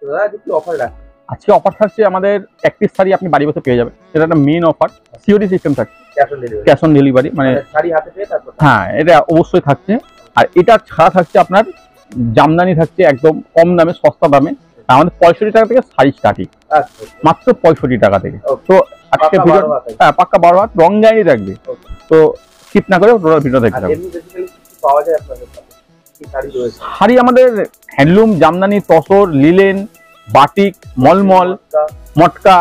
দাদা আজকে কি অফার রাখছেন? আজকে অফার থাকছে আমাদের 31 শাড়ি আপনি বাড়ি বসে পেয়ে যাবেন। এটা একটা মেইন অফার, সিওডি সিস্টেম থাকছে, ক্যাশ অন ডেলিভারি, মানে শাড়ি হাতে পেয়ে তারপর হ্যাঁ এটা অবশ্যই থাকছে। আর এটা ছাড়া থাকছে আপনার জামদানি থাকছে একদম কম দামে, সস্তা দামে। আমাদের 65 টাকা থেকে শাড়ি স্টার্টিং, মাত্র 65 টাকা থেকে। তো আজকে ভিডিও পাক্কা 12 হাত রং গ্যারান্টি থাকবে। তো স্কিপ না করে টোটাল ভিডিও দেখতে হবে। পাওয়া যায় আপনাদের কাছে কি শাড়ি রয়েছে? শাড়ি আমাদের handloom, Jamdani, tussar, linen, batik, mulmul, matka,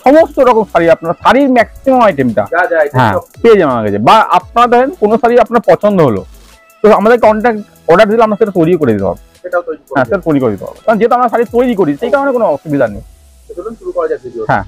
সমস্ত রকম শাড়ি আপনার শাড়ির ম্যাক্সিমাম আইটেমটা হ্যাঁ পেয়ে যাবেন আমার কাছে। বা আপনার ধরেন কোনো শাড়ি আপনার পছন্দ হলো, তো আমাদের কন্ট্যাক্ট অর্ডার দিলে আমরা সেটা তৈরি করে দিতে হবে। হ্যাঁ সেটা তৈরি করে দিতে হবে, কারণ যেহেতু আমরা শাড়ি তৈরি করি সেই কারণে কোনো অসুবিধা নেই। শুরু করা যাক ভিডিও। হ্যাঁ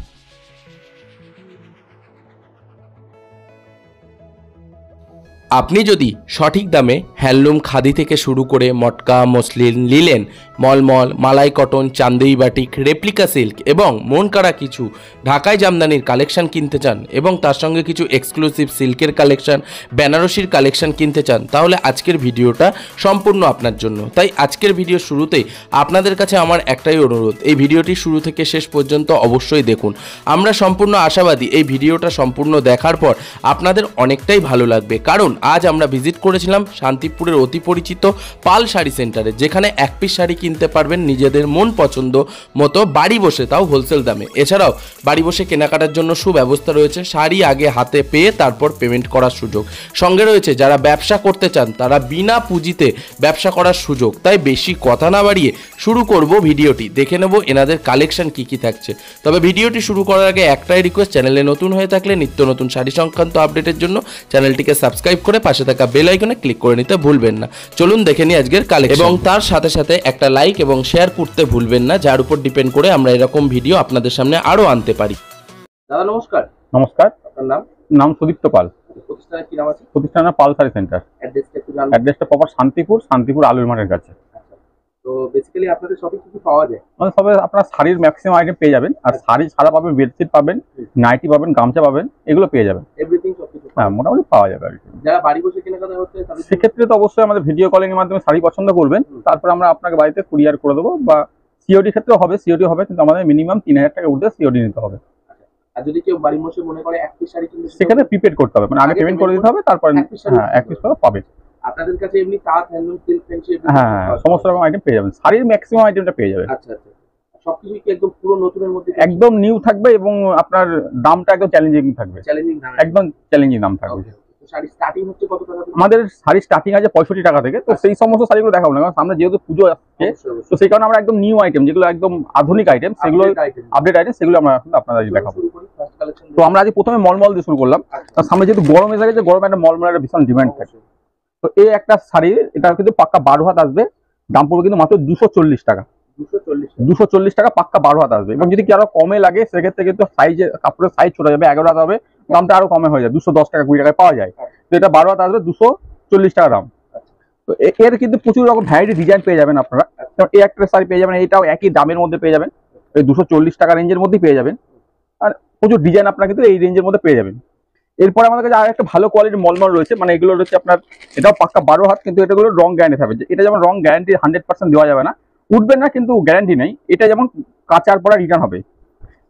আপনি যদি সঠিক দামে হ্যান্ডলুম, খাদি থেকে শুরু করে মটকা, মসলিন, লিলেন, মলমল, মালাই কটন, চান্দেই বাটিক, রেপ্লিকা সিল্ক এবং মন কাড়া কিছু ঢাকাই জামদানির কালেকশন কিনতে চান এবং তার সঙ্গে কিছু এক্সক্লুসিভ সিল্কের কালেকশন, বেনারসির কালেকশন কিনতে চান, তাহলে আজকের ভিডিওটা সম্পূর্ণ আপনার জন্য। তাই আজকের ভিডিও শুরুতেই আপনাদের কাছে আমার একটাই অনুরোধ, এই ভিডিওটি শুরু থেকে শেষ পর্যন্ত অবশ্যই দেখুন। আমরা সম্পূর্ণ আশাবাদী এই ভিডিওটা সম্পূর্ণ দেখার পর আপনাদের অনেকটাই ভালো লাগবে, কারণ আজ আমরা ভিজিট করেছিলাম শান্তিপুরের অতি পরিচিত পাল শাড়ি সেন্টারে, যেখানে এক পিস শাড়ি কিনতে পারবেন নিজেদের মন পছন্দ মতো বাড়ি বসে, তাও হোলসেল দামে। এছাড়াও বাড়ি বসে কেনাকাটার জন্য সুব্যবস্থা রয়েছে, শাড়ি আগে হাতে পেয়ে তারপর পেমেন্ট করার সুযোগ। সঙ্গে রয়েছে যারা ব্যবসা করতে চান তারা বিনা পুঁজিতে ব্যবসা করার সুযোগ। তাই বেশি কথা না বাড়িয়ে শুরু করব ভিডিওটি, দেখে নেব এনাদের কালেকশন কি কি থাকছে। তবে ভিডিওটি শুরু করার আগে একটাই রিকোয়েস্ট, চ্যানেলে নতুন হয়ে থাকলে নিত্য নতুন শাড়ি সংক্রান্ত আপডেটের জন্য চ্যানেলটিকে সাবস্ক্রাইব করে পাশে থাকা বেল আইকনে ক্লিক করে নিতে ভুলবেন না। চলুন দেখে নিই আজকের কালেকশন, এবং তার সাথে সাথে একটা লাইক এবং শেয়ার করতে ভুলবেন না, যার উপর ডিপেন্ড করে আমরা এরকম ভিডিও আপনাদের সামনে আরো আনতে পারি। দাদা নমস্কার। নমস্কার, আপনার নাম? নাম সুদীপ্ত পাল। প্রতিষ্ঠানের কি নাম আছে? প্রতিষ্ঠানের পাল শাড়ি সেন্টার। অ্যাড্রেসটা একটু জানবেন? অ্যাড্রেসটা প্রপার শান্তিপুর আলুর মাঠের কাছে। তো বেসিক্যালি আপনাদের শপে কি কি পাওয়া যায়? মানে সবে আপনার শাড়ির ম্যাক্সিমাম আইটেম পেয়ে যাবেন। আর শাড়ি ছাড়া পাবেন, বেডশিট পাবেন, নাইটি পাবেন, গামছা পাবেন, এগুলো পেয়ে যাবেন। এভরিথিং সবকিছু হ্যাঁ মোটামুটি পাওয়া যাবে আর কি। যারা বাড়ি বসে কেনাকাটা করতে চান সেক্ষেত্রে তো অবশ্যই আমাদের ভিডিও কলিং এর মাধ্যমে শাড়ি পছন্দ করবেন, তারপর আমরা আপনাকে বাড়িতে কুরিয়ার করে দেবো। বা সিওডি ক্ষেত্রেও হবে, সিওডি হবে, কিন্তু আমাদের মিনিমাম 3000 টাকা উঠে সিওডি নিতে হবে। আর যদি কেউ বাড়ি বসে মনে করে এক পিস শাড়ি কিনবে, সেক্ষেত্রে প্রিপেড করতে হবে, মানে আগে পেমেন্ট করে দিতে হবে, তারপর হ্যাঁ এক পিস করে পাবে। আপনাদের কাছে এমনি তাঁত, হ্যান্ডলুম, সিল্ক, ফ্যান্সি হ্যাঁ সমস্ত রকম আইটেম পেয়ে যাবেন, শাড়ির ম্যাক্সিমাম আইটেমটা পেয়ে যাবেন। আচ্ছা আচ্ছা, সবকিছু কি একদম পুরো নতুনের মধ্যে? একদম নিউ থাকবে এবং আপনার দামটা একদম চ্যালেঞ্জিং থাকবে, চ্যালেঞ্জিং দাম, একদম চ্যালেঞ্জিং দাম থাকবে। শাড়ি স্টার্টিং হচ্ছে কত টাকা থেকে? আমাদের শাড়ি স্টার্টিং আছে 65 টাকা থেকে। তো সেই সমস্ত শাড়িগুলো দেখাবো না, কারণ সামনে যেহেতু পুজো আসছে, তো সেই কারণে আমরা একদম নিউ আইটেম, যেগুলো একদম আধুনিক আইটেম, সেগুলো আপডেট আইটেম, সেগুলো আমরা আপনাদের দেখাবো। তো আমরা আজ প্রথমে মলমল দিয়ে শুরু করলাম, কারণ সামনে যেহেতু গরম এসে গেছে, গরমে একটা মলমলের ভীষণ ডিমান্ড থাকে। তো এই একটা শাড়ি, এটা কিন্তু পাক্কা 12 হাত আসবে, দাম পড়বে কিন্তু মাত্র 240 টাকা। 240 টাকা পাক্কা 12 হাত আসবে। এবং যদি কি আরো কমে লাগে সেক্ষেত্রে কিন্তু সাইজে, কাপড়ের সাইজ ছোট যাবে, 11 হাত হবে, দামটা আরো কমে হয়ে যায়, 210 টাকা 20 টাকায় পাওয়া যায়। তো এটা 12 হাত আসবে 240 টাকা দাম। তো এর কিন্তু প্রচুর রকম ভ্যারাইটি ডিজাইন পেয়ে যাবেন আপনারা। যেমন এই একটা শাড়ি পেয়ে যাবেন, এটাও একই দামের মধ্যে পেয়ে যাবেন, এই 240 টাকা রেঞ্জের মধ্যেই পেয়ে যাবেন। আর প্রচুর ডিজাইন আপনারা কিন্তু এই রেঞ্জের মধ্যে পেয়ে যাবেন। এরপরে আমাদের কাছে আর একটা ভালো কোয়ালিটির মলমল রয়েছে, মানে এগুলো রয়েছে আপনার, এটাও পাক্কা 12 হাত, কিন্তু এটাগুলো রং গ্যারান্টি থাকবে। এটা যেমন রং গ্যারান্টি 100% দেওয়া যাবে না, উঠবে না, কিন্তু গ্যারান্টি নেই। এটা যেমন কাচার পরে রিটার্ন হবে।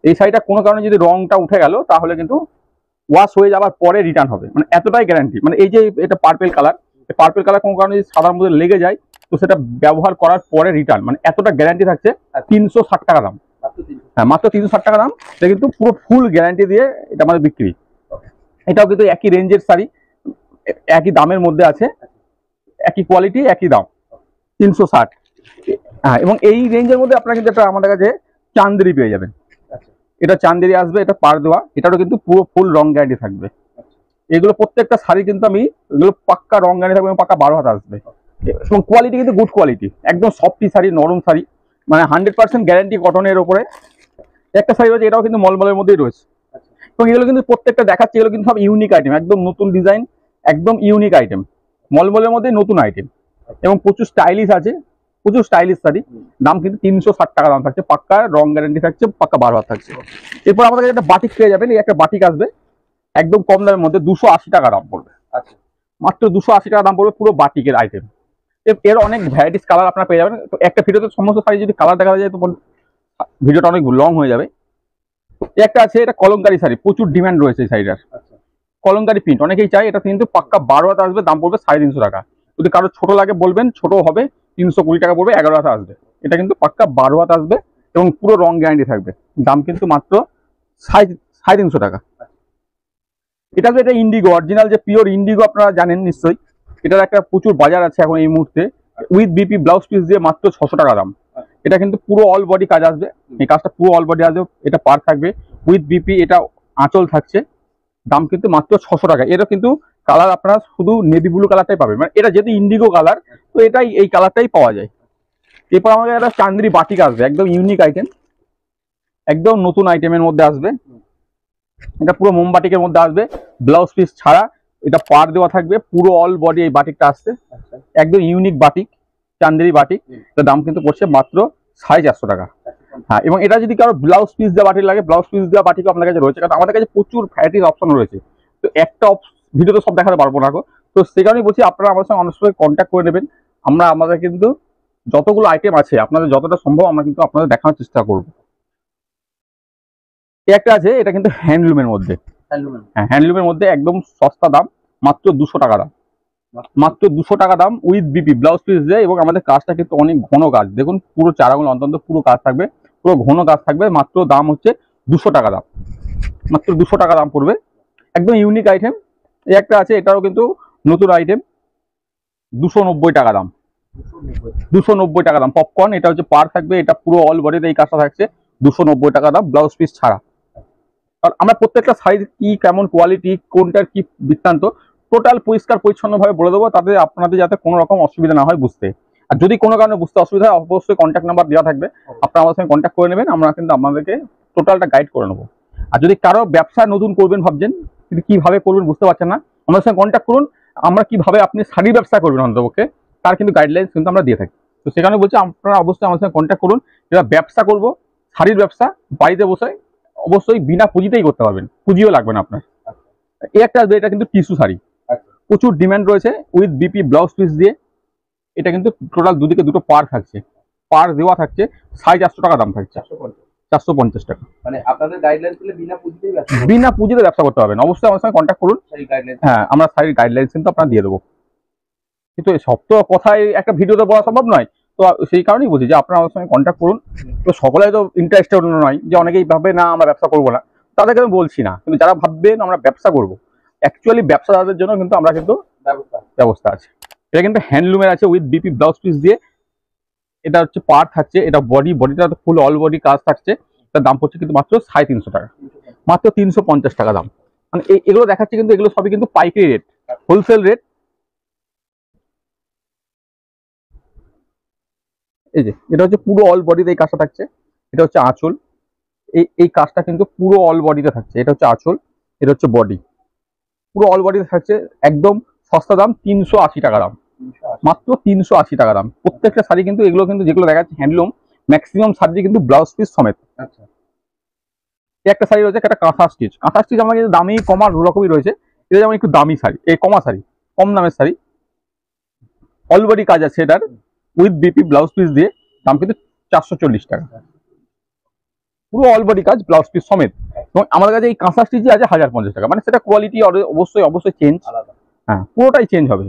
এই শাড়িটা কোনো কারণে যদি রংটা উঠে গেল, তাহলে কিন্তু ওয়াশ হয়ে যাওয়ার পরে রিটার্ন হবে, মানে এতটাই গ্যারান্টি। মানে এই যে এটা পার্পেল কালার, এই পার্পেল কালার কোনো কারণে যদি সাদার মধ্যে লেগে যায়, তো সেটা ব্যবহার করার পরে রিটার্ন, মানে এতটা গ্যারান্টি থাকছে। 360 টাকা দাম, হ্যাঁ মাত্র 360 টাকা দাম। এটা কিন্তু পুরো ফুল গ্যারান্টি দিয়ে এটা আমাদের বিক্রি। এটাও কিন্তু একই রেঞ্জের শাড়ি, একই দামের মধ্যে আছে, একই কোয়ালিটি, একই দাম, 360। হ্যাঁ, এবং এই রেঞ্জের মধ্যে আপনারা কিন্তু একটা আমাদের কাছে চান্দেরি পেয়ে যাবেন। এটা চান্দেরি আসবে, এটা পার দেওয়া, এটারও কিন্তু পুরো ফুল রং গ্যারান্টি থাকবে। এগুলো প্রত্যেকটা শাড়ি কিন্তু আমি, এগুলো পাক্কা রং গ্যারান্টি থাকবে, পাক্কা 12 হাত আসবে। এবং কোয়ালিটি কিন্তু গুড কোয়ালিটি, একদম সফটি শাড়ি, নরম শাড়ি, মানে 100% গ্যারান্টি কটনের ওপরে একটা শাড়ি রয়েছে। এটাও কিন্তু মলমলের মধ্যেই রয়েছে। এবং এগুলো কিন্তু প্রত্যেকটা দেখাচ্ছে, এগুলো কিন্তু সব ইউনিক আইটেম, একদম নতুন ডিজাইন, একদম ইউনিক আইটেম, মলমলের মধ্যে নতুন আইটেম, এবং প্রচুর স্টাইলিশ আছে, প্রচুর স্টাইলিশ শাড়ি। দাম কিন্তু 360 টাকা দাম থাকছে, পাক্কা রং গ্যারান্টি থাকছে, পাক্কা 12 হাত থাকছে। এরপর আমাদের কাছে একটা বাটিক পেয়ে যাবেন, এই একটা বাটিক আসবে একদম কম দামের মধ্যে, 280 টাকা দাম পড়বে। আচ্ছা, মাত্র 280 টাকা দাম পড়বে পুরো বাটিকের আইটেম। এর অনেক ভ্যারাইটিস কালার আপনারা পেয়ে যাবেন। তো একটা ভিডিওতে সমস্ত শাড়ি যদি কালার দেখা যায়, তো ভিডিওটা অনেক লং হয়ে যাবে। একটা আছে, এটা কলমকারী শাড়ি, প্রচুর ডিমান্ড রয়েছে এই শাড়িটার। আচ্ছা কলমকারী প্রিন্ট অনেকেই চাই, এটা কিন্তু পাক্কা 12 হাত আসবে, দাম পড়বে 350 টাকা। যদি কারো ছোট লাগে বলবেন, ছোট হবে 320 টাকা পড়বে, 11 হাত আসবে। এটা কিন্তু পাক্কা 12 হাত আসবে এবং পুরো রং গ্যারান্টি থাকবে। দাম কিন্তু মাত্র 350 টাকা। এটা তো এটা ইন্ডিগো, অরিজিনাল যে পিওর ইন্ডিগো আপনারা জানেন নিশ্চয়ই। এটার একটা প্রচুর বাজার আছে এখন এই মুহূর্তে। উইথ বিপি ব্লাউজ পিস দিয়ে মাত্র 600 টাকা দাম। এটা কিন্তু পুরো অল বডি কাজ আসবে, এই কাজটা পুরো অল বডি আসবে। এটা পার থাকবে উইথ বিপি, এটা আঁচল থাকছে। দাম কিন্তু মাত্র 600 টাকা। এটা কিন্তু কালার আপনারা শুধু নেভি ব্লু কালারটাই পাবেন, মানে এটা যেহেতু ইন্ডিগো কালার, তো এটাই এই কালারটাই পাওয়া যায়। এরপর আমাদের একটা চান্দ্রি বাটিক আসবে, একদম ইউনিক আইটেম, একদম নতুন আইটেমের মধ্যে আসবে। এটা পুরো মোমবাটিকের মধ্যে আসবে, ব্লাউজ পিস ছাড়া। এটা পার দেওয়া থাকবে, পুরো অল বডি এই বাটিকটা আসছে। একদম ইউনিক বাটিক, চান্দেরি বাটিক। এটার দাম কিন্তু পড়ছে মাত্র 450 টাকা। হ্যাঁ, এবং এটা যদি কারো ব্লাউজ পিস দেওয়া বাটিক লাগে, ব্লাউজ পিস দেওয়া বাটিকও আপনার কাছে রয়েছে, কারণ আমাদের কাছে প্রচুর ভ্যারাইটিস অপশন রয়েছে। তো একটা ভিডিওতে সব দেখাতে পারবো না, তো সেই কারণেই বলছি আপনারা আমার সঙ্গে অনেক সময় কন্ট্যাক্ট করে নেবেন। আমরা আমাদের কিন্তু যতগুলো আইটেম আছে আপনাদের যতটা সম্ভব আমরা কিন্তু আপনাদের দেখানোর চেষ্টা করবো। একটা আছে, এটা কিন্তু হ্যান্ডলুমের মধ্যে। হ্যাঁ, হ্যান্ডলুমের মধ্যে একদম সস্তা দাম, মাত্র 200 টাকা দাম। মাত্র 200 টাকা দাম উইথ বিপি ব্লাউজ পিস দিয়ে। এবং আমাদের কাজটা কিন্তু অনেক ঘন কাজ, দেখুন পুরো 4 আঙুল অন্তত পুরো কাজ থাকবে, পুরো ঘন কাজ থাকবে। মাত্র দাম হচ্ছে 200 টাকা দাম, মাত্র 200 টাকা দাম পড়বে। একদম ইউনিক আইটেম। এই একটা আছে, এটাও কিন্তু নতুন আইটেম, 290 টাকা দাম। 290 টাকা দাম পপকর্ন। এটা হচ্ছে পার থাকবে, এটা পুরো অল বডিতে এই কাজটা থাকছে, 290 টাকা দাম ব্লাউজ পিস ছাড়া। আর আমরা প্রত্যেকটা সাইজ কি কেমন কোয়ালিটি, কোনটার কি বৃত্তান্ত টোটাল পরিষ্কার পরিচ্ছন্নভাবে বলে দেবো, তাতে আপনাদের যাতে কোনো রকম অসুবিধা না হয় বুঝতে। আর যদি কোনো কারণে বুঝতে অসুবিধা হয়, অবশ্যই কন্ট্যাক্ট নাম্বার দেওয়া থাকবে, আপনারা আমাদের সঙ্গে কন্ট্যাক্ট করে নেবেন, আমরা কিন্তু আপনাদেরকে টোটালটা গাইড করে নেবো। আর যদি কারো ব্যবসা নতুন করবেন ভাবছেন, কিন্তু কিভাবে করবেন বুঝতে পারছেন না, আমাদের সঙ্গে কন্ট্যাক্ট করুন। আমরা কিভাবে আপনি শাড়ির ব্যবসা করবেন অন্তপক্ষে তার কিন্তু গাইডলাইন্স কিন্তু আমরা দিয়ে থাকি। তো সেখানে বলছি আপনারা অবশ্যই আমাদের সঙ্গে কন্ট্যাক্ট করুন। যারা ব্যবসা করবো, শাড়ির ব্যবসা বাড়িতে বসে অবশ্যই বিনা পুঁজিতেই করতে পারবেন, পুঁজিও লাগবে না আপনার। এই একটা, এটা কিন্তু টিস্যু শাড়ি, প্রচুর ডিমান্ড রয়েছে উইথ বিপি ব্লাউজ পিস দিয়ে। এটা কিন্তু টোটাল দুদিকে দুটো পার থাকছে, পার দেওয়া থাকছে, 450 টাকা দাম থাকছে। 450 টাকা। মানে আপনাদের গাইডলাইন ছিল বিনা পুঁজিতে ব্যবসা করতে পারবেন। অবশ্যই আমার সঙ্গে কন্ট্যাক্ট করুন। হ্যাঁ, আমরা শাড়ির গাইডলাইন কিন্তু আপনারা দিয়ে দেবো। কিন্তু সব তো কথাই একটা ভিডিওতে বলা সম্ভব নয়, তো সেই কারণেই বলছি যে আপনারা আমার সঙ্গে কন্ট্যাক্ট করুন। তো সকলেই তো ইন্টারেস্টেড নয়, যে অনেকেই ভাবে না আমরা ব্যবসা করবো না, তাদেরকে আমি বলছি না। কিন্তু যারা ভাববেন আমরা ব্যবসা করবো, অ্যাকচুয়ালি ব্যবসাদারদের জন্য কিন্তু আমরা কিন্তু ব্যবস্থা আছে। এটা কিন্তু হ্যান্ডলুমের আছে উইথ বিপি ব্লাউজ পিস দিয়ে। এটা হচ্ছে পার থাকছে, এটা বডিটা ফুল অল বডি কাজ থাকছে। তার দাম পড়ছে কিন্তু মাত্র 350 টাকা, মাত্র 350 টাকা দাম। মানে এগুলো দেখাচ্ছে কিন্তু এগুলো সবই কিন্তু পাইকারি রেট, হোলসেল রেট। এই যে এটা হচ্ছে পুরো অল বডিতে এই কাজটা থাকছে। এটা হচ্ছে আঁচল, এই কাজটা কিন্তু পুরো অল বডিতে থাকছে। এটা হচ্ছে আঁচল, এটা হচ্ছে বডি, পুরো অল বডিতে থাকছে। একদম সস্তা দাম, 380 টাকা দাম, মাত্র 380 টাকা দাম। প্রত্যেকটা শাড়ি কিন্তু এগুলো কিন্তু যেগুলো দেখাচ্ছে হ্যান্ডলুম, ম্যাক্সিমাম শাড়ি কিন্তু ব্লাউজ পিস সমেত। একটা শাড়ি রয়েছে, একটা কাঁথা স্টিচ। কাঁথা স্টিচ আমার কিন্তু দামি কমার রকমই রয়েছে। এটা যেমন একটু দামি শাড়ি, এই কমা শাড়ি, কম দামের শাড়ি, অল বডি কাজ আছে এটার উইথ বিপি ব্লাউজ পিস দিয়ে। দাম কিন্তু 440 টাকা, পুরো অল বডি কাজ ব্লাউজ পিস সমেত। এবং আমাদের কাছে এই কাঁথা স্টিচ আছে 1050 টাকা। মানে সেটা কোয়ালিটি অবশ্যই চেঞ্জ, হ্যাঁ পুরোটাই চেঞ্জ হবে।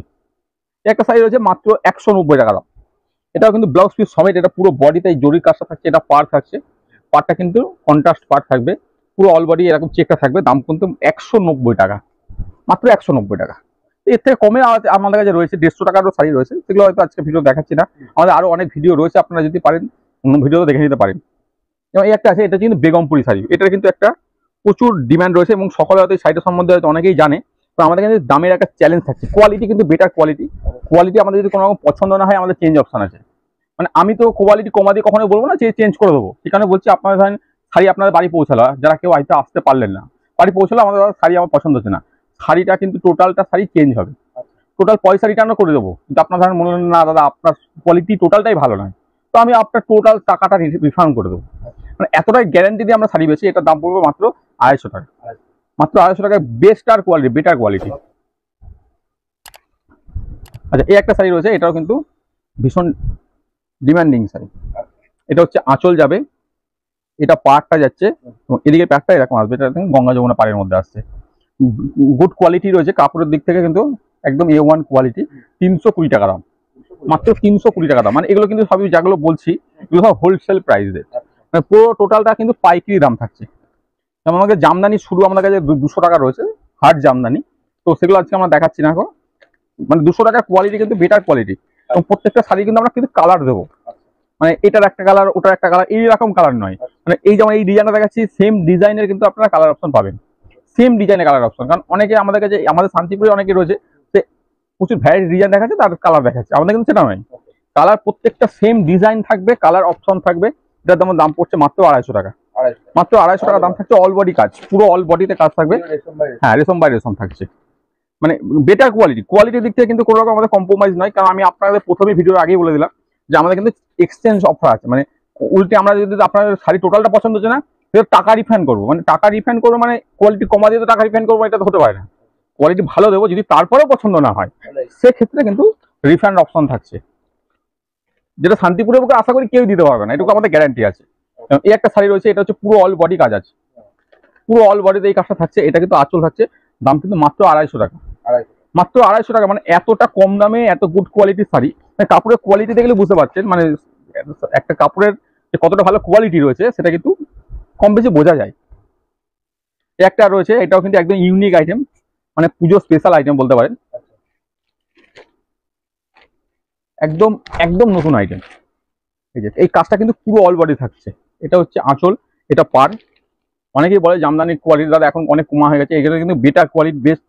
একটা শাড়ি রয়েছে মাত্র 190 টাকা দাম। এটাও কিন্তু ব্লাউজ পিস সমেত। এটা পুরো বডিতে জরির কাজটা থাকছে, এটা পার থাকছে, পারটা কিন্তু কন্ট্রাস্ট পার থাকবে, পুরো অল বডি এরকম চেকটা থাকবে। দাম কিন্তু 190 টাকা, মাত্র 190 টাকা। এর থেকে কমে আমাদের কাছে রয়েছে 150 টাকারও শাড়ি রয়েছে, সেগুলো হয়তো আজকে ভিডিও দেখাচ্ছি না। আমাদের আরো অনেক ভিডিও রয়েছে, আপনারা যদি পারেন অন্য ভিডিওতে দেখে নিতে পারেন। এবং এই একটা আছে, এটা কিন্তু বেগমপুরি শাড়ি। এটার কিন্তু একটা প্রচুর ডিমান্ড রয়েছে এবং সকলে হয়তো এই শাড়িটা সম্বন্ধে হয়তো অনেকেই জানে। তো আমাদের কিন্তু দামের একটা চ্যালেঞ্জ থাকছে, কোয়ালিটি কিন্তু বেটার কোয়ালিটি আমাদের যদি কোনো রকম পছন্দ না হয়, আমাদের চেঞ্জ অপশন আছে। মানে আমি তো কোয়ালিটি কমা দিয়ে কখনো বলবো না যে চেঞ্জ করে দেবো। সেখানে বলছি আপনারা ধরেন শাড়ি আপনাদের বাড়ি পৌঁছালো, যারা কেউ হয়তো আসতে পারলেন না, বাড়ি পৌঁছালো, আমাদের শাড়ি আমার পছন্দ হচ্ছে না, শাড়িটা কিন্তু টোটালটা শাড়ি চেঞ্জ হবে, টোটাল পয়সা রিটার্ন করে দেবো। কিন্তু আপনার ধরেন মনে হলেন না দাদা আপনার কোয়ালিটি টোটালটাই ভালো নয়, তো আমি আপনার টোটাল টাকাটা রিফান্ড করে দেবো। মানে এতটাই গ্যারান্টি দিয়ে আমরা শাড়ি বেশি। এটার দাম পড়বে মাত্র 250 টাকা, মাত্র 250 টাকায় বেস্ট আর কোয়ালিটি, বেটার কোয়ালিটি। আচ্ছা, এই একটা শাড়ি রয়েছে, এটাও কিন্তু ভীষণ ডিমান্ডিং শাড়ি। এটা হচ্ছে আঁচল যাবে, এটা পাড়টা যাচ্ছে এবং এদিকে প্যাকটা এরকম আসবে, এটা গঙ্গা যমুনা পাড়ের মধ্যে আসছে। গুড কোয়ালিটি রয়েছে কাপড়ের দিক থেকে, কিন্তু একদম A1 কোয়ালিটি। 320 টাকা দাম, মাত্র 320 টাকা দাম। মানে এগুলো কিন্তু সবই যেগুলো বলছি এগুলো সব হোলসেল প্রাইস রেট, মানে পুরো টোটালটা কিন্তু পাইকারি দাম থাকছে। যেমন আমাদের জামদানি শুরু আমাদের কাছে 200 টাকা রয়েছে, হার্ড জামদানি। তো সেগুলো আজকে আমরা দেখাচ্ছি না এখন, মানে 200 টাকার কোয়ালিটি কিন্তু বেটার কোয়ালিটি। এবং প্রত্যেকটা শাড়ি কিন্তু আমরা কিন্তু কালার দেবো, মানে এটার একটা কালার ওটার একটা কালার এইরকম কালার নয়। মানে এই যেমন এই ডিজাইনটা দেখাচ্ছি সেম ডিজাইনের কিন্তু আপনারা কালার অপশন পাবেন, সেম ডিজাইনের কালার অপশন। কারণ অনেকে আমাদের কাছে, আমাদের শান্তিপুরে অনেকে রয়েছে যে প্রচুর ভ্যারাইটি ডিজাইন দেখাচ্ছে, তার কালার দেখাচ্ছে, আমাদের কিন্তু সেটা নয়। কালার প্রত্যেকটা সেম ডিজাইন থাকবে, কালার অপশন থাকবে। এটার দাম পড়ছে মাত্র 250 টাকা, মাত্র 250 টাকা দাম থাকছে। অল বডি কাজ, পুরো অল বডিতে কাজ থাকবে। হ্যাঁ, রেশম বাই রেশম থাকছে, মানে বেটার কোয়ালিটির দিক থেকে কিন্তু কোনো রকম আমাদের কম্প্রোমাইজ নয়। কারণ আমি আপনাদের প্রথমে ভিডিওর আগেই বলে দিলাম যে আমাদের কিন্তু এক্সচেঞ্জ অফার আছে। মানে উল্টে আমরা যদি আপনার শাড়ি টোটালটা পছন্দ হচ্ছে না, সেটা টাকা রিফান্ড করবো। মানে টাকা রিফান্ড করবো মানে কোয়ালিটি কমা দিয়ে তো টাকা রিফান্ড করবো, এটা তো হতে পারে না। কোয়ালিটি ভালো দেবো, যদি তারপরেও পছন্দ না হয় সেক্ষেত্রে কিন্তু রিফান্ড অপশন থাকছে, যেটা শান্তিপুরের বুকে আশা করি কেউ দিতে পারবে না, এটুকু আমাদের গ্যারান্টি আছে। এই একটা শাড়ি রয়েছে, এটা হচ্ছে পুরো অল বডি কাজ আছে, পুরো অল বডিতে এই কাজটা থাকছে। এটা কিন্তু আঁচল থাকছে, দাম কিন্তু মাত্র 250 টাকা, মাত্র 250 টাকা। মানে এতটা কম দামে এত গুড কোয়ালিটির শাড়ি, মানে কাপড়ের কোয়ালিটি দেখলে বুঝতে পারছেন, মানে একটা কাপড়ের যে কতটা ভালো কোয়ালিটি রয়েছে সেটা কিন্তু কম বেশি বোঝা যায়। একটা রয়েছে, এটাও কিন্তু একদম ইউনিক আইটেম, মানে পুজো স্পেশাল আইটেম বলতে পারেন, একদম একদম নতুন আইটেম। এই যে এই কাজটা কিন্তু পুরো অল বডি থাকছে। এটা হচ্ছে আঁচল, এটা পার। অনেকেই বলে জামদানির কোয়ালিটি দাদা এখন অনেক কমা হয়ে গেছে, এগুলো কিন্তু বেটার কোয়ালিটি বেস্ট।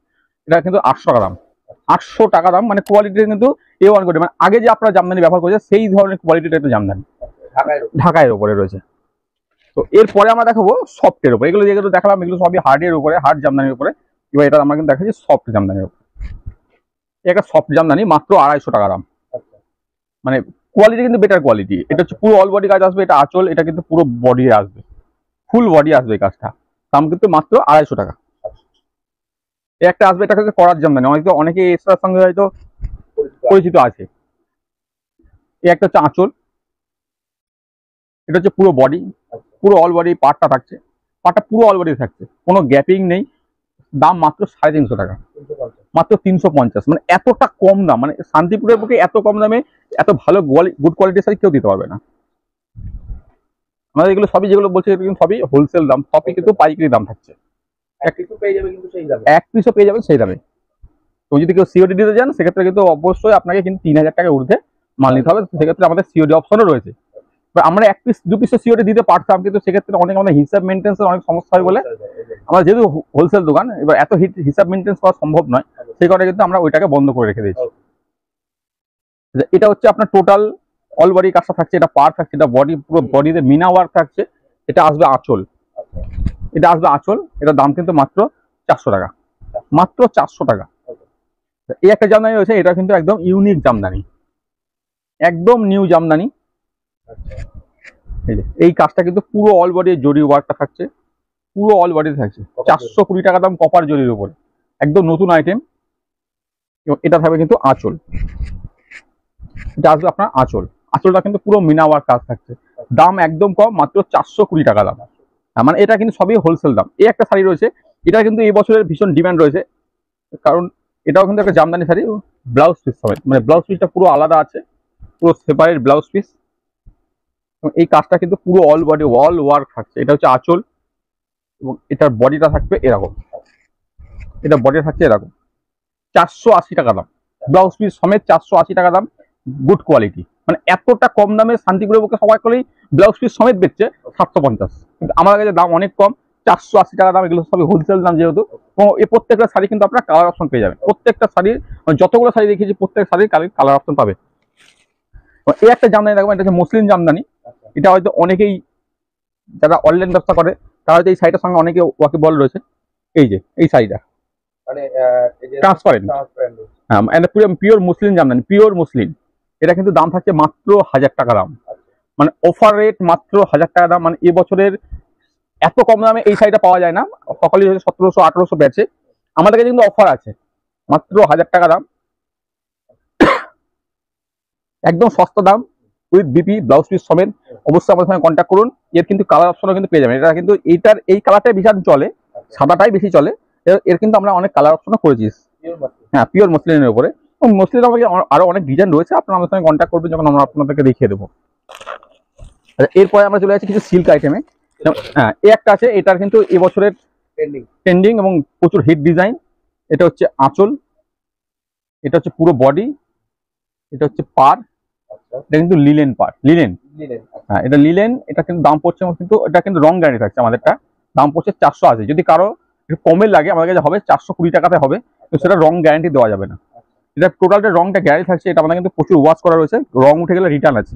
এটা কিন্তু 800 টাকা দাম, 800 টাকা দাম। মানে কোয়ালিটি কিন্তু A1 কোয়ালিটি, মানে আগে যে আপনারা জামদানি ব্যবহার করেছে সেই ধরনের কোয়ালিটিটা একটা জামদানি, ঢাকাইয়ের উপরে রয়েছে। তো এরপরে আমরা দেখাবো সফটের উপরে। এগুলো যেগুলো দেখালাম এগুলো সবই হার্ডের উপরে, হার্ড জামদানির উপরে। এবার এটা আমরা কিন্তু দেখাচ্ছি সফট জামদানির উপরে। এটা সফট জামদানি, মাত্র 250 টাকা দাম। মানে কোয়ালিটি কিন্তু বেটার কোয়ালিটি। এটা হচ্ছে পুরো অল বডি কাজ আসবে, এটা আঁচল, এটা কিন্তু পুরো বডি আসবে, ফুল বডি আসবে এই কাজটা। দাম কিন্তু মাত্র 250 টাকা। একটা আসবে, এটা হচ্ছে করার জামদানি, অনেকে এটার সঙ্গে হয়তো পরিচিত আছে। এই একটা হচ্ছে আঁচল, এটা হচ্ছে পুরো বডি, পুরো অল বডি পার্টটা থাকছে, পার্টটা পুরো অল বডি থাকছে, কোনো গ্যাপিং নেই। দাম মাত্র 350 টাকা, মাত্র 350। মানে এতটা কম দাম, মানে শান্তিপুরের পক্ষে এত কম দামে এত ভালো গুড কোয়ালিটির শাড়ি কেউ দিতে পারবে না। আমাদের এগুলো সবই যেগুলো বলছে কিন্তু সবই হোলসেল দাম, সবই কিন্তু পাইকারি দাম থাকছে। এক পিসও পেয়ে যাবে কিন্তু সেই দামে, এক পিসও পেয়ে যাবেন সেই দামে। তো যদি কেউ সিওডি দিতে যান সেক্ষেত্রে কিন্তু অবশ্যই আপনাকে কিন্তু 3000 টাকা ঊর্ধ্বে মাল নিতে হবে। সেক্ষেত্রে আমাদের সিওডি অপশনও রয়েছে। আমরা এক পিস দু পিসের সিওডি দিতে পারতাম, কিন্তু সেক্ষেত্রে অনেক আমাদের হিসাব মেনটেন্সের অনেক সমস্যা হয় বলে, আমরা যেহেতু হোলসেল দোকান এবার এত হিসাব মেনটেন্স করা সম্ভব নয়, সেই কারণে কিন্তু আমরা ওইটাকে বন্ধ করে রেখে দিয়েছি। এটা হচ্ছে আপনার টোটাল অল বডি কাজটা থাকছে, এটা পার থাকছে, এটা বডি পুরো বডিতে মিনা ওয়ার্ক থাকছে। এটা আসবে আঁচল, এটা আসবে আঁচল। এটার দাম কিন্তু মাত্র 400 টাকা, মাত্র 400 টাকা। এই একটা জামদানি রয়েছে, এটা কিন্তু একদম ইউনিক জামদানি, একদম নিউ জামদানি। এই কাজটা কিন্তু পুরো অল বডি জরি ওয়ার্কটা থাকছে, পুরো অল বডি থাকছে। 420 টাকা দাম, কপার জরির উপরে, একদম নতুন আইটেম। এবং এটা থাকবে কিন্তু আঁচল, এটা আসবে আপনার আঁচল। আঁচলটা কিন্তু পুরো মিনা ওয়ার্ক কাজ থাকছে। দাম একদম কম, মাত্র 420 টাকা দাম। মানে এটা কিন্তু সবই হোলসেল দাম। এই একটা শাড়ি রয়েছে, এটা কিন্তু এই বছরের ভীষণ ডিমান্ড রয়েছে, কারণ এটাও কিন্তু একটা জামদানি শাড়ি, ব্লাউজ পিস সমেত। মানে ব্লাউজ পিসটা পুরো আলাদা আছে, পুরো সেপারেট ব্লাউজ পিস। এবং এই কাজটা কিন্তু পুরো অল বডি অল ওয়ার্ক থাকছে। এটা হচ্ছে আঁচল এবং এটার বডিটা থাকবে এরকম, এটা বডিটা থাকছে এরকম। 480 টাকা দাম, ব্লাউজ পিস সমেত 480 টাকা দাম, গুড কোয়ালিটি। মানে এতটা কম দামে শান্তিপুরের বুকে সবাই করেই ব্লাউজ পিস সমেত বেচছে 750, কিন্তু আমার কাছে দাম অনেক কম, 480 টাকা দাম। এগুলো সবই হোলসেল দাম যেহেতু। এবং এই প্রত্যেকটা শাড়ি কিন্তু আপনারা কালার অপশন পেয়ে যাবেন, প্রত্যেকটা শাড়ির যতগুলো শাড়ি দেখিয়েছি প্রত্যেক শাড়ির কালার অপশন পাবে। এই একটা জামদানি দেখবেন, এটা হচ্ছে মুসলিম জামদানি। এটা হয়তো অনেকেই যারা অনলাইন ব্যবসা করে তারা হয়তো এই শাড়িটার সঙ্গে অনেকে ওয়াকিবল রয়েছে। এই যে এই শাড়িটা মানে ট্রান্সপারেন্ট, হ্যাঁ, pure Muslim Jamdani, pure Muslim. এটা কিন্তু দাম থাকছে মাত্র 1000 টাকা দাম, মানে অফার রেট মাত্র 1000 টাকা দাম। মানে এবছরের এত কম দামে এই শাড়িটা পাওয়া যায় না, সকলেই হচ্ছে 1700-1800 বেচে, আমাদের কাছে কিন্তু অফার আছে, মাত্র 1000 টাকা দাম, একদম সস্তা দাম। উইথ বিপি ব্লাউজ পিস সমেত, অবশ্যই আমাদের সঙ্গে কন্ট্যাক্ট করুন। এর কিন্তু কালার অপশনও কিন্তু পেয়ে যাবেন। এটা কিন্তু এইটার এই কালারটাই ভীষণ চলে, সাদাটাই বেশি চলে। এর কিন্তু আমরা অনেক কালার অপশনও করেছি। হ্যাঁ, পিওর মসলিনের উপরে। এবং মসলিনের আমাকে আরো অনেক ডিজাইন রয়েছে, আপনারা আমাদের সঙ্গে কন্ট্যাক্ট করবেন যখন আমরা আপনাদেরকে দেখিয়ে দেবো। এরপরে আমরা চলে যাচ্ছি কিছু সিল্ক আইটেমে। হ্যাঁ, এই একটা আছে, এটার কিন্তু এবছরের ট্রেন্ডিং এবং প্রচুর হিট ডিজাইন। এটা হচ্ছে আঁচল, এটা হচ্ছে পুরো বডি, এটা হচ্ছে পার, এটা কিন্তু লিলেন পার, লিলেন। হ্যাঁ, এটা লিলেন। এটা কিন্তু দাম পড়ছে, কিন্তু এটা কিন্তু রং গ্যারান্টি থাকছে। আমাদেরটা দাম পড়ছে 480। যদি কারো একটু কমের লাগে আমাদের কাছে হবে 420 টাকাতে হবে, তো সেটা রং গ্যারান্টি দেওয়া যাবে না। এটা টোটালটা রংটা গ্যারান্টি থাকছে। এটা আমাদের কিন্তু প্রচুর ওয়াশ করা রয়েছে, রং উঠে গেলে রিটার্ন আছে।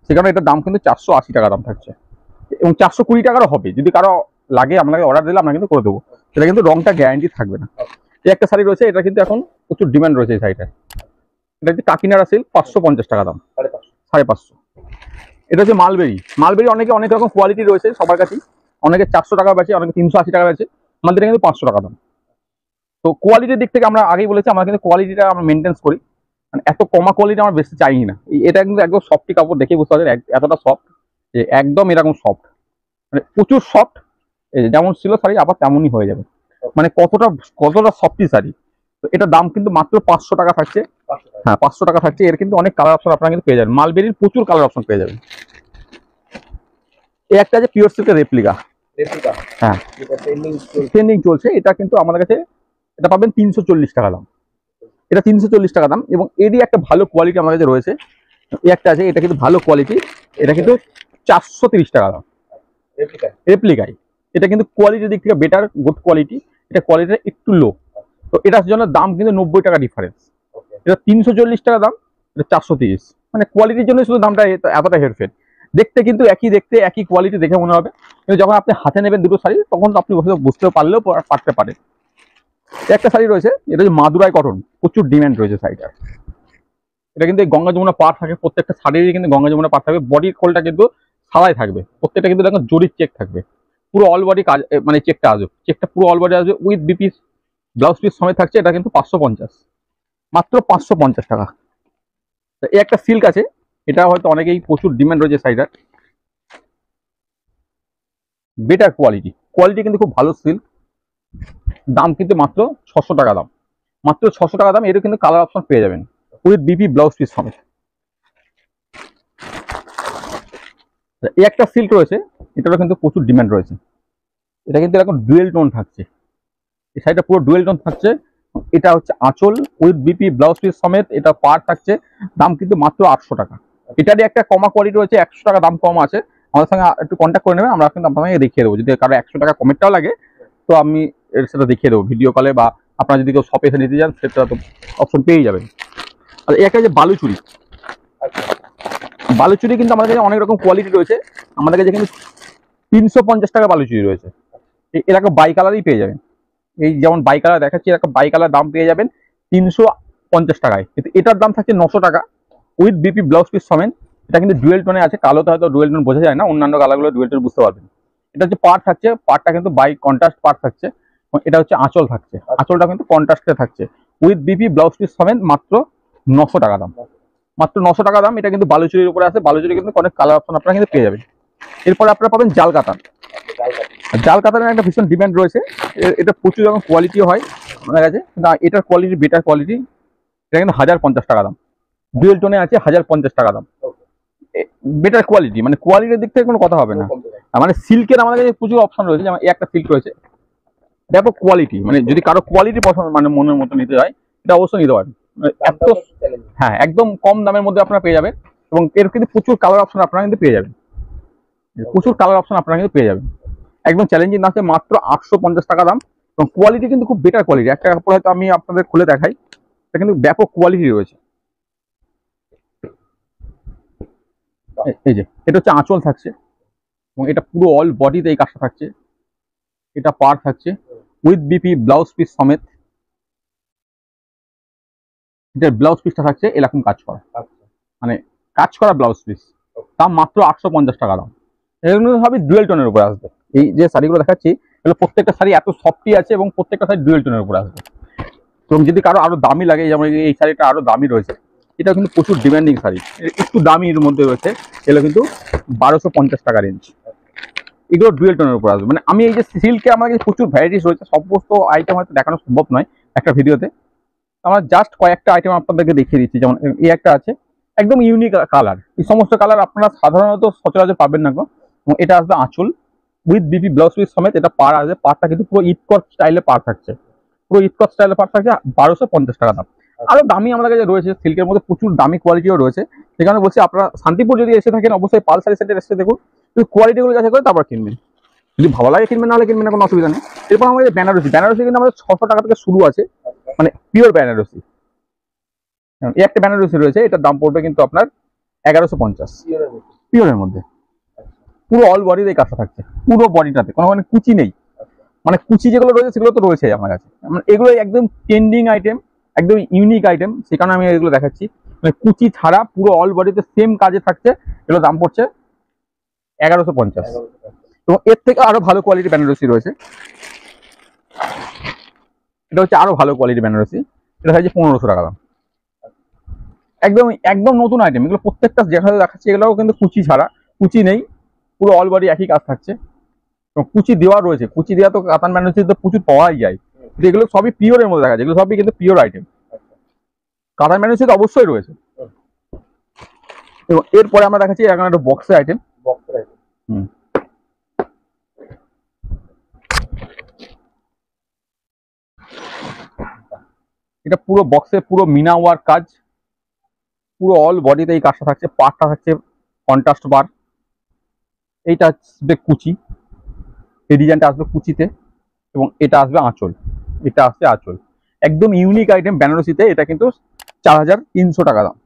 সে কারণে এটার দাম কিন্তু 480 টাকা দাম থাকছে, এবং 420 টাকারও হবে। যদি কারো লাগে আপনাকে অর্ডার দিলে আমরা কিন্তু করে দেবো, সেটা কিন্তু রংটা গ্যারান্টি থাকবে না। এই একটা শাড়ি রয়েছে, এটা কিন্তু এখন প্রচুর ডিমান্ড রয়েছে এই শাড়িটা। এটা হচ্ছে কাকিনাড়া সিল্ক, 550 টাকা দাম, 550। এটা হচ্ছে মালবেরি। মালবেরি অনেক রকম কোয়ালিটি রয়েছে সবার কাছে। অনেকে 400 টাকা বেচে, অনেকে 380 টাকা বেচে, আমাদের কিন্তু 500 টাকা দাম। তো কোয়ালিটির দিক থেকে আমরা আগেই বলেছি, আমরা কিন্তু কোয়ালিটিটা আমরা মেনটেন্স করি, মানে এত কমা কোয়ালিটি আমরা বেশি চাই না। এটা কিন্তু একদম সফটি কাপড়, দেখে বুঝতে পারছেন এতটা সফট, যে একদম এরকম সফট, মানে প্রচুর সফট। যেমন ছিল শাড়ি আবার তেমনই হয়ে যাবে, মানে কতটা সফটি শাড়ি। তো এটার দাম কিন্তু মাত্র 500 টাকা থাকছে। হ্যাঁ, 500 টাকা থাকছে। এর কিন্তু অনেক কালার অপশন আপনারা কিন্তু পেয়ে যাবেন, মালবেরির প্রচুর কালার অপশন পেয়ে যাবেন। এই একটা আছে পিওর সিল্কের রেপ্লিকা। হ্যাঁ, ট্রেন্ডিং চলছে। এটা কিন্তু আমাদের কাছে এটা পাবেন 340 টাকা দাম। এটা 340 টাকা দাম, এবং এরই একটা ভালো কোয়ালিটি আমার কাছে রয়েছে। এই একটা আছে, এটা কিন্তু ভালো কোয়ালিটি। এটা কিন্তু 430 টাকা দাম, রেপ্লিকাই। এটা কিন্তু কোয়ালিটির দিক থেকে বেটার, গুড কোয়ালিটি। এটা কোয়ালিটিটা একটু লো, তো এটার জন্য দাম কিন্তু 90 টাকা ডিফারেন্স। এটা 340 টাকা দাম, এটা 430। মানে কোয়ালিটির জন্য শুধু দামটা এতটা হেরফের। দেখতে কিন্তু একই, দেখতে একই কোয়ালিটি দেখে মনে হবে, কিন্তু যখন আপনি হাতে নেবেন দুটো শাড়ি, তখন আপনি বুঝতে পারলেও পারতে পারেন। একটা শাড়ি রয়েছে, এটা হচ্ছে মাদুরাই কটন, প্রচুর ডিমান্ড রয়েছে শাড়িটার। এটা কিন্তু গঙ্গা যমুনা পাড় থাকে, প্রত্যেকটা শাড়িরই কিন্তু গঙ্গা যমুনা পাড় থাকবে। বডির খোলটা কিন্তু সাদাই থাকবে, প্রত্যেকটা কিন্তু দেখুন জরির চেক থাকবে, পুরো অল বডি কাজ, মানে চেকটা আসবে, চেকটা পুরো অল বডি আসবে উইথ বিপি ব্লাউজ পিস সমেত থাকছে। এটা কিন্তু 550, মাত্র 550 টাকা। এই একটা সিল্ক আছে, এটা হয়তো অনেকেই প্রচুর ডিমান্ড রয়েছে শাড়িটার, বেটার কোয়ালিটি কিন্তু খুব ভালো সিল্ক। দাম কিন্তু মাত্র 600 টাকা দাম, মাত্র 600 টাকা দাম। এরও কিন্তু কালার অপশন পেয়ে যাবেন উইথ বিপি ব্লাউজ পিস সমেত। এই একটা সিল্ক রয়েছে, এটারও কিন্তু প্রচুর ডিমান্ড রয়েছে। এটা কিন্তু এখন ডুয়েল টোন থাকছে, এই শাড়িটা পুরো ডুয়েল টোন থাকছে। এটা হচ্ছে আঁচল উইথ বিপি ব্লাউজ পিস সমেত। এটা পার থাকছে, দাম কিন্তু মাত্র 800 টাকা। এটারই একটা কমা কোয়ালিটি রয়েছে, 100 টাকা দাম কম আছে। আমাদের সঙ্গে একটু কন্ট্যাক্ট করে নেবেন, আমরা কিন্তু আপনাকে দেখিয়ে দেবো। যদি কারো 100 টাকা কমেরটাও লাগে, তো আমি সেটা দেখিয়ে দেবো ভিডিও কলে, বা আপনারা যদি কেউ শপে এসে নিতে চান সেটা তো অপশন পেয়ে যাবেন। আর একটা যে বালুচুরি, বালুচুরি কিন্তু আমাদের কাছে অনেক রকম কোয়ালিটি রয়েছে। আমাদের কাছে কিন্তু 350 টাকা বালুচুরি রয়েছে। এরকম বাই কালারই পেয়ে যাবেন। এই যেমন বাই কালার দেখাচ্ছি, এরকম বাই কালার দাম পেয়ে যাবেন 350 টাকায়, কিন্তু এটার দাম থাকছে 900 টাকা উইথ বিপি ব্লাউজ পিস সমেত। এটা কিন্তু ডুয়েল টোনে আছে, কালোতে হয়তো ডুয়েল টোন বোঝা যায় না, অন্যান্য কালারগুলো ডুয়েল টোন বুঝতে পারবেন। এটা হচ্ছে পার্ট থাকছে, পার্টটা কিন্তু বাই কন্ট্রাস্ট পার্ট থাকছে। এটা হচ্ছে আঁচল থাকছে, আঁচলটা কিন্তু কন্ট্রাস্টে থাকছে উইথ বিপি ব্লাউজ পিস সমেত। মাত্র 900 টাকা দাম, মাত্র 900 টাকা দাম। এটা কিন্তু বালুচুরির উপরে আছে, বালুচুরি কিন্তু অনেক কালার অপশন আপনারা কিন্তু পেয়ে যাবেন। এরপরে আপনারা পাবেন জাল কাতান। জাল কাতানের একটা ভীষণ ডিমান্ড রয়েছে, এটা প্রচুর রকম কোয়ালিটিও হয় আমাদের কাছে, কিন্তু এটার কোয়ালিটি বেটার কোয়ালিটি। এটা কিন্তু 1050 টাকা দাম, ডুয়েল টোনে আছে, 1050 টাকা দাম। বেটার কোয়ালিটি, মানে কোয়ালিটির দিক থেকে কোনো কথা হবে না। মানে সিল্কের আমাদের কাছে প্রচুর অপশন রয়েছে, যেমন একটা সিল্ক রয়েছে, ব্যাপক কোয়ালিটি। মানে যদি কারো কোয়ালিটি পছন্দ, মানে মনের মতো নিতে হয়, এটা অবশ্যই নিতে পারেন। এত, হ্যাঁ, একদম কম দামের মধ্যে আপনারা পেয়ে যাবেন, এবং এর কিন্তু প্রচুর কালার অপশন আপনারা কিন্তু পেয়ে যাবেন, প্রচুর কালার অপশন আপনারা কিন্তু পেয়ে যাবেন। একদম চ্যালেঞ্জিং দাম আছে, মাত্র 850 টাকা দাম, এবং কোয়ালিটি কিন্তু খুব বেটার কোয়ালিটি। একটা কাপড় হয়তো আমি আপনাদের খুলে দেখাই, এটা কিন্তু ব্যাপক কোয়ালিটি রয়েছে। এই যে এটা হচ্ছে আঁচল থাকছে, এবং এটা পুরো অল বডিতে এই কাজটা থাকছে। এটা পার থাকছে উইথ বিপি ব্লাউজ পিস সমেত। এটার ব্লাউজ পিসটা থাকছে এরকম কাজ করা, মানে কাজ করা ব্লাউজ পিস। দাম মাত্র 850 টাকা দাম। এগুলো সবই ডুয়েল টোনের উপরে আসবে। এই যে শাড়িগুলো দেখাচ্ছি, এগুলো প্রত্যেকটা শাড়ি এত সফটি আছে, এবং প্রত্যেকটা শাড়ি ডুয়েল টোনের উপরে আসবে। এবং যদি কারো আরো দামি লাগে, যেমন এই শাড়িটা আরো দামি রয়েছে, এটা কিন্তু প্রচুর ডিমান্ডিং শাড়ি, একটু দামি এর মধ্যে রয়েছে, এগুলো কিন্তু 1250 টাকা রেঞ্জ। এগুলো ডুয়েল টোনের উপর আসবে। মানে আমি এই যে সিল্কে আমার কাছে প্রচুর ভ্যারাইটিস রয়েছে, সমস্ত আইটেম হয়তো দেখানো সম্ভব নয় একটা ভিডিওতে। আমরা জাস্ট কয়েকটা আইটেম আপনাদেরকে দেখিয়ে দিচ্ছি। যেমন এই একটা আছে একদম ইউনিক কালার, এই সমস্ত কালার আপনারা সাধারণত সচরাচর পাবেন না গো। এবং এটা আসবে আঁচল উইথ বিপি ব্লাউজ পিস সমেত, এটা পার আসবে, পারটা কিন্তু পুরো ইটকট স্টাইলে পার থাকছে, পুরো ইটকট স্টাইলে পার থাকছে, 1250 টাকা দাম। আরো দামি আমাদের কাছে রয়েছে, সিল্কের মধ্যে প্রচুর দামি কোয়ালিটিও রয়েছে। সেখানে বলছি আপনারা শান্তিপুর যদি এসে থাকেন অবশ্যই পাল শাড়ি সেন্টার এসে দেখুন, কিন্তু কোয়ালিটিগুলো যাচাই করে তারপর কিনবেন। যদি ভালো লাগে কিনবেন, নাহলে কিনবেন না, কোনো অসুবিধা নেই। এরপর আমাদের বেনারসি, বেনারসি কিন্তু আমাদের 600 টাকা থেকে শুরু আছে, মানে পিওর বেনারসি। এই একটা বেনারসি রয়েছে, এটার দাম পড়বে কিন্তু আপনার 1150 পিওরের মধ্যে। পুরো অল বডিতে এই কাজটা থাকছে, পুরো বডিটাতে, কোনো মানে কুচি নেই। মানে কুচি যেগুলো রয়েছে সেগুলো তো রয়েছে আমার কাছে, মানে এগুলো একদম ট্রেন্ডিং আইটেম, একদম ইউনিক আইটেম, সে কারণে আমি এগুলো দেখাচ্ছি। মানে কুচি ছাড়া পুরো অল বডিতে সেম কাজে থাকছে, এগুলো দাম পড়ছে 1150। এবং এর থেকে আরো ভালো কোয়ালিটি বেনারসি রয়েছে, এটা হচ্ছে আরো ভালো কোয়ালিটি বেনারসি, এটা থাকছে 1500 টাকা দাম। একদম একদম নতুন আইটেম এগুলো, প্রত্যেকটা যেখানে দেখাচ্ছি এগুলোও কিন্তু কুচি ছাড়া, কুচি নেই, পুরো অল বডি একই কাজ থাকছে। এবং কুচি দেওয়া রয়েছে, কুচি দেওয়া তো কাতান বেনারসি তো প্রচুর পাওয়াই যায়, কিন্তু এগুলো সবই পিওরের মধ্যে দেখা যায়, এগুলো সবই কিন্তু পিওর আইটেম। কাতান বেনারসি তো অবশ্যই রয়েছে। এবং এরপরে আমরা দেখাচ্ছি এখন একটা বক্সের আইটেম। এটা পুরো বক্সে পুরো মিনা ওয়ার্ক কাজ, পুরো অল বডিতে এই কাজটা থাকছে, পার্টটা থাকছে কন্ট্রাস্ট বার। এইটা আসবে কুচি, এই ডিজাইনটা আসবে কুচিতে, এবং এটা আসবে আঁচল, এটা আসছে আঁচল। একদম ইউনিক আইটেম বেনারসিতে, এটা কিন্তু 4300 টাকা দাম,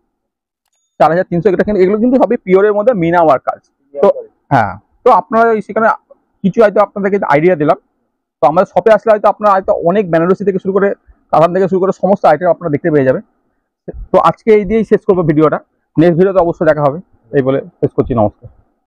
4300। এটা কিন্তু এগুলো কিন্তু সবই পিওরের মধ্যে মিনা ওয়ার্ক কাজ। তো হ্যাঁ, তো আপনারা সেখানে কিছু হয়তো আপনাদেরকে আইডিয়া দিলাম। তো আমাদের শপে আসলে হয়তো আপনারা হয়তো অনেক বেনারসি থেকে শুরু করে কাতান থেকে শুরু করে সমস্ত আইটেম আপনারা দেখতে পেয়ে যাবে। তো আজকে এই দিয়েই শেষ করবো ভিডিওটা, নেক্সট ভিডিওতে অবশ্যই দেখা হবে। এই বলে শেষ করছি, নমস্কার।